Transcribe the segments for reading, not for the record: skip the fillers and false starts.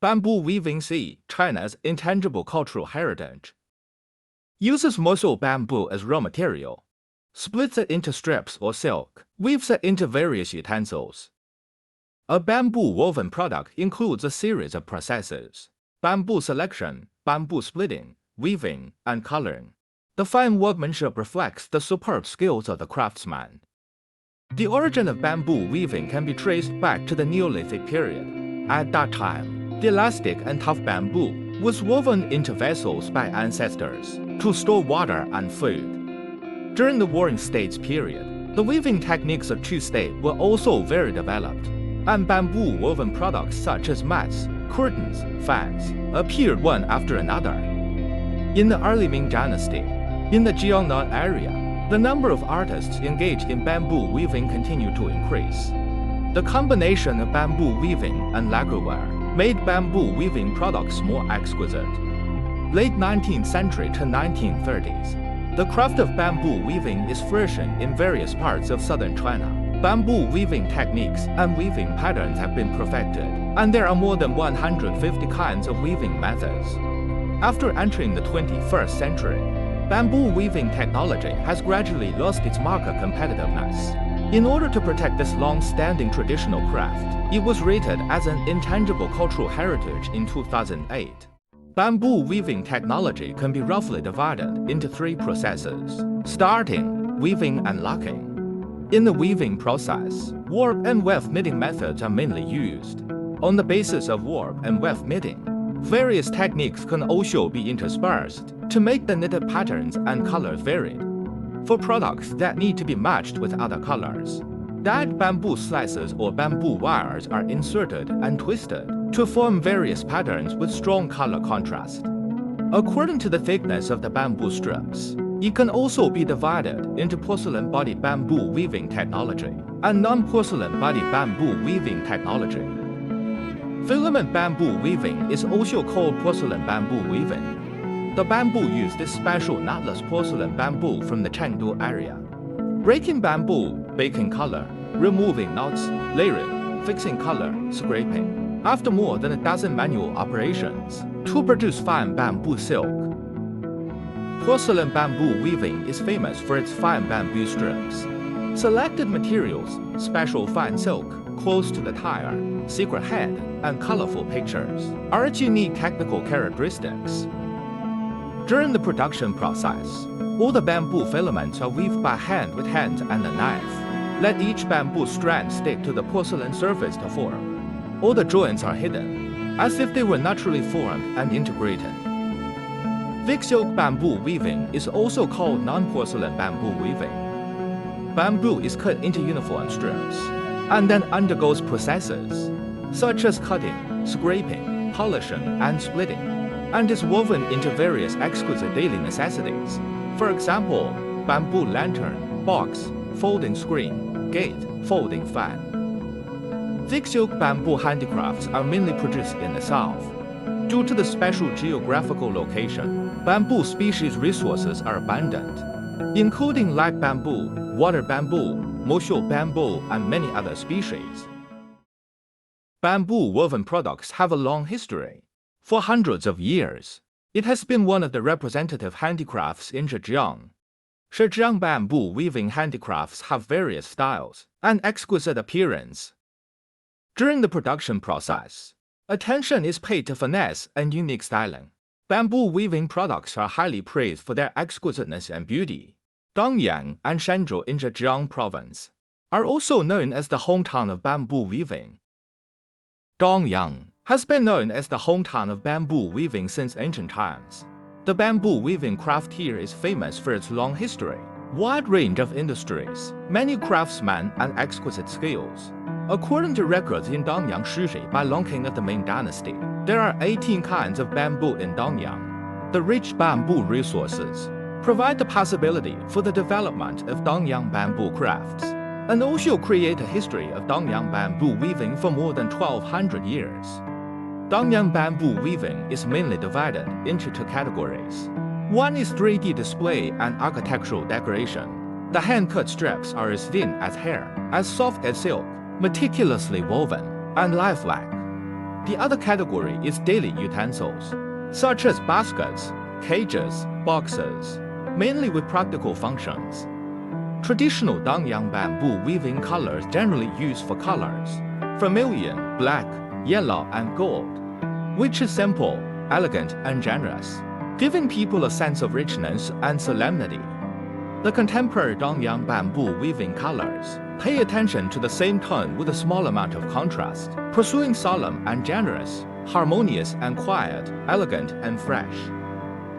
Bamboo weaving C, China's intangible cultural heritage. Uses Mosul bamboo as raw material. Splits it into strips or silk. Weaves it into various utensils. A bamboo woven product includes a series of processes: bamboo selection, bamboo splitting, weaving, and coloring. The fine workmanship reflects the superb skills of the craftsman. The origin of bamboo weaving can be traced back to the Neolithic period. At that time, the elastic and tough bamboo was woven into vessels by ancestors to store water and food. During the Warring States period, the weaving techniques of Chu State were also very developed, and bamboo woven products such as mats, curtains, fans appeared one after another. In the early Ming Dynasty, in the Jiangnan area, the number of artists engaged in bamboo weaving continued to increase. The combination of bamboo weaving and lacquerware made bamboo weaving products more exquisite. Late 19th century to 1930s, the craft of bamboo weaving is flourishing in various parts of southern China. Bamboo weaving techniques and weaving patterns have been perfected, and there are more than 150 kinds of weaving methods. After entering the 21st century, bamboo weaving technology has gradually lost its market competitiveness. In order to protect this long-standing traditional craft, it was rated as an intangible cultural heritage in 2008. Bamboo weaving technology can be roughly divided into three processes: starting, weaving, and locking. In the weaving process, warp and weft knitting methods are mainly used. On the basis of warp and weft knitting, various techniques can also be interspersed to make the knitted patterns and colors varied. For products that need to be matched with other colors, dyed bamboo slices or bamboo wires are inserted and twisted to form various patterns with strong color contrast. According to the thickness of the bamboo strips, it can also be divided into porcelain-bodied bamboo weaving technology and non-porcelain-bodied bamboo weaving technology. Filament bamboo weaving is also called porcelain bamboo weaving. The bamboo used is special knotless porcelain bamboo from the Chengdu area. Breaking bamboo, baking color, removing knots, layering, fixing color, scraping, after more than a dozen manual operations to produce fine bamboo silk. Porcelain bamboo weaving is famous for its fine bamboo strips. Selected materials, special fine silk, close to the tire, secret head, and colorful pictures are its unique technical characteristics. During the production process, all the bamboo filaments are weaved by hand with hand and a knife. Let each bamboo strand stick to the porcelain surface to form. All the joints are hidden, as if they were naturally formed and integrated. Thick silk bamboo weaving is also called non-porcelain bamboo weaving. Bamboo is cut into uniform strips and then undergoes processes such as cutting, scraping, polishing, and splitting, and is woven into various exquisite daily necessities. For example, bamboo lantern, box, folding screen, gate, folding fan. Thick silk bamboo handicrafts are mainly produced in the south. Due to the special geographical location, bamboo species resources are abundant, including light bamboo, water bamboo, Mosul bamboo, and many other species. Bamboo woven products have a long history. For hundreds of years, it has been one of the representative handicrafts in Zhejiang. Shengzhou Bamboo weaving handicrafts have various styles and exquisite appearance. During the production process, attention is paid to finesse and unique styling. Bamboo weaving products are highly praised for their exquisiteness and beauty. Dongyang and Shenzhou in Zhejiang province are also known as the hometown of bamboo weaving. Dongyang has been known as the hometown of bamboo weaving since ancient times. The bamboo weaving craft here is famous for its long history, wide range of industries, many craftsmen, and exquisite skills. According to records in Dongyang Shishi by Long King of the Ming Dynasty, there are 18 kinds of bamboo in Dongyang. The rich bamboo resources provide the possibility for the development of Dongyang bamboo crafts, and also create a history of Dongyang bamboo weaving for more than 1,200 years. Dongyang bamboo weaving is mainly divided into two categories. One is 3D display and architectural decoration. The hand-cut strips are as thin as hair, as soft as silk, meticulously woven, and lifelike. The other category is daily utensils, such as baskets, cages, boxes, mainly with practical functions. Traditional Dongyang bamboo weaving colors generally used for colors, vermilion, black, yellow, and gold, which is simple, elegant, and generous, giving people a sense of richness and solemnity. The contemporary Dongyang bamboo weaving colors pay attention to the same tone with a small amount of contrast, pursuing solemn and generous, harmonious and quiet, elegant and fresh.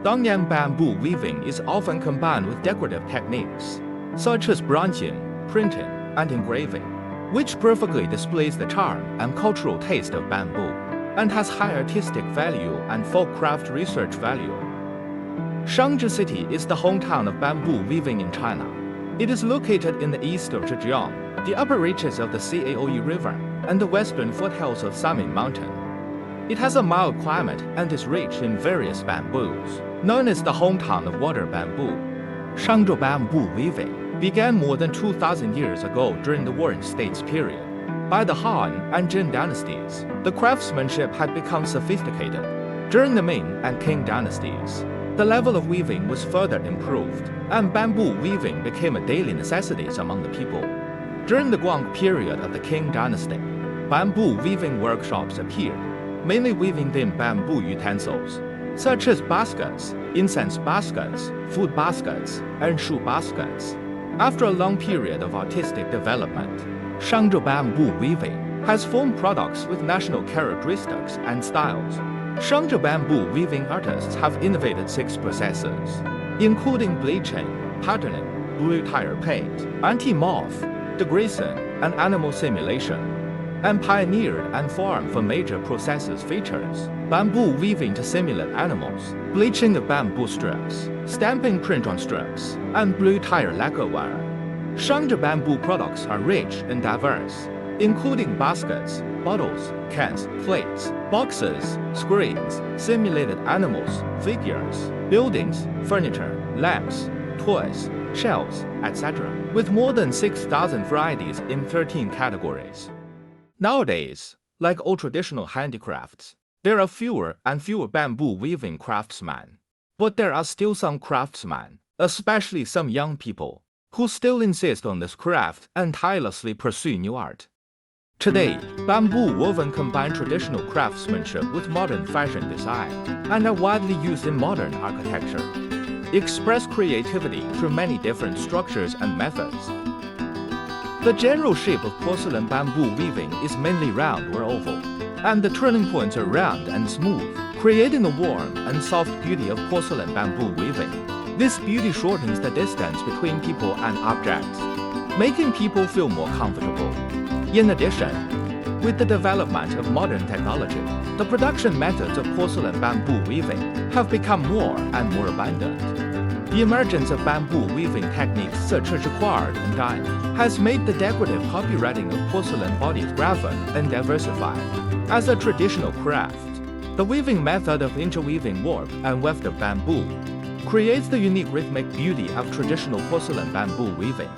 Dongyang bamboo weaving is often combined with decorative techniques, such as bronzing, printing, and engraving, which perfectly displays the charm and cultural taste of bamboo, and has high artistic value and folk craft research value. Shengzhou City is the hometown of bamboo weaving in China. It is located in the east of Zhejiang, the upper reaches of the Caoe River, and the western foothills of Samin Mountain. It has a mild climate and is rich in various bamboos, known as the hometown of water bamboo. Shengzhou bamboo weaving began more than 2,000 years ago during the Warring States period. By the Han and Jin dynasties, the craftsmanship had become sophisticated. During the Ming and Qing dynasties, the level of weaving was further improved, and bamboo weaving became a daily necessity among the people. During the Guang period of the Qing dynasty, bamboo weaving workshops appeared, mainly weaving in bamboo utensils, such as baskets, incense baskets, food baskets, and shoe baskets. After a long period of artistic development, Shengzhou bamboo weaving has formed products with national characteristics and styles. Shengzhou bamboo weaving artists have innovated 6 processes, including bleaching, patterning, blue tire paint, anti-moth, degreasing, and animal simulation, and pioneered and farmed for major processes features, bamboo weaving to simulate animals, bleaching of bamboo strips, stamping print on strips, and blue tire lacquer wire. Shengzhou bamboo products are rich and diverse, including baskets, bottles, cans, plates, boxes, screens, simulated animals, figures, buildings, furniture, lamps, toys, shells, etc., with more than 6,000 varieties in 13 categories. Nowadays, like all traditional handicrafts, there are fewer and fewer bamboo weaving craftsmen. But there are still some craftsmen, especially some young people, who still insist on this craft and tirelessly pursue new art. Today, bamboo woven combine traditional craftsmanship with modern fashion design and are widely used in modern architecture. Express creativity through many different structures and methods. The general shape of porcelain bamboo weaving is mainly round or oval, and the turning points are round and smooth, creating the warm and soft beauty of porcelain bamboo weaving. This beauty shortens the distance between people and objects, making people feel more comfortable. In addition, with the development of modern technology, the production methods of porcelain bamboo weaving have become more and more abundant. The emergence of bamboo weaving techniques such as jacquard and dyeing has made the decorative copywriting of porcelain bodies graver and diversified. As a traditional craft, the weaving method of interweaving warp and weft of bamboo creates the unique rhythmic beauty of traditional porcelain bamboo weaving.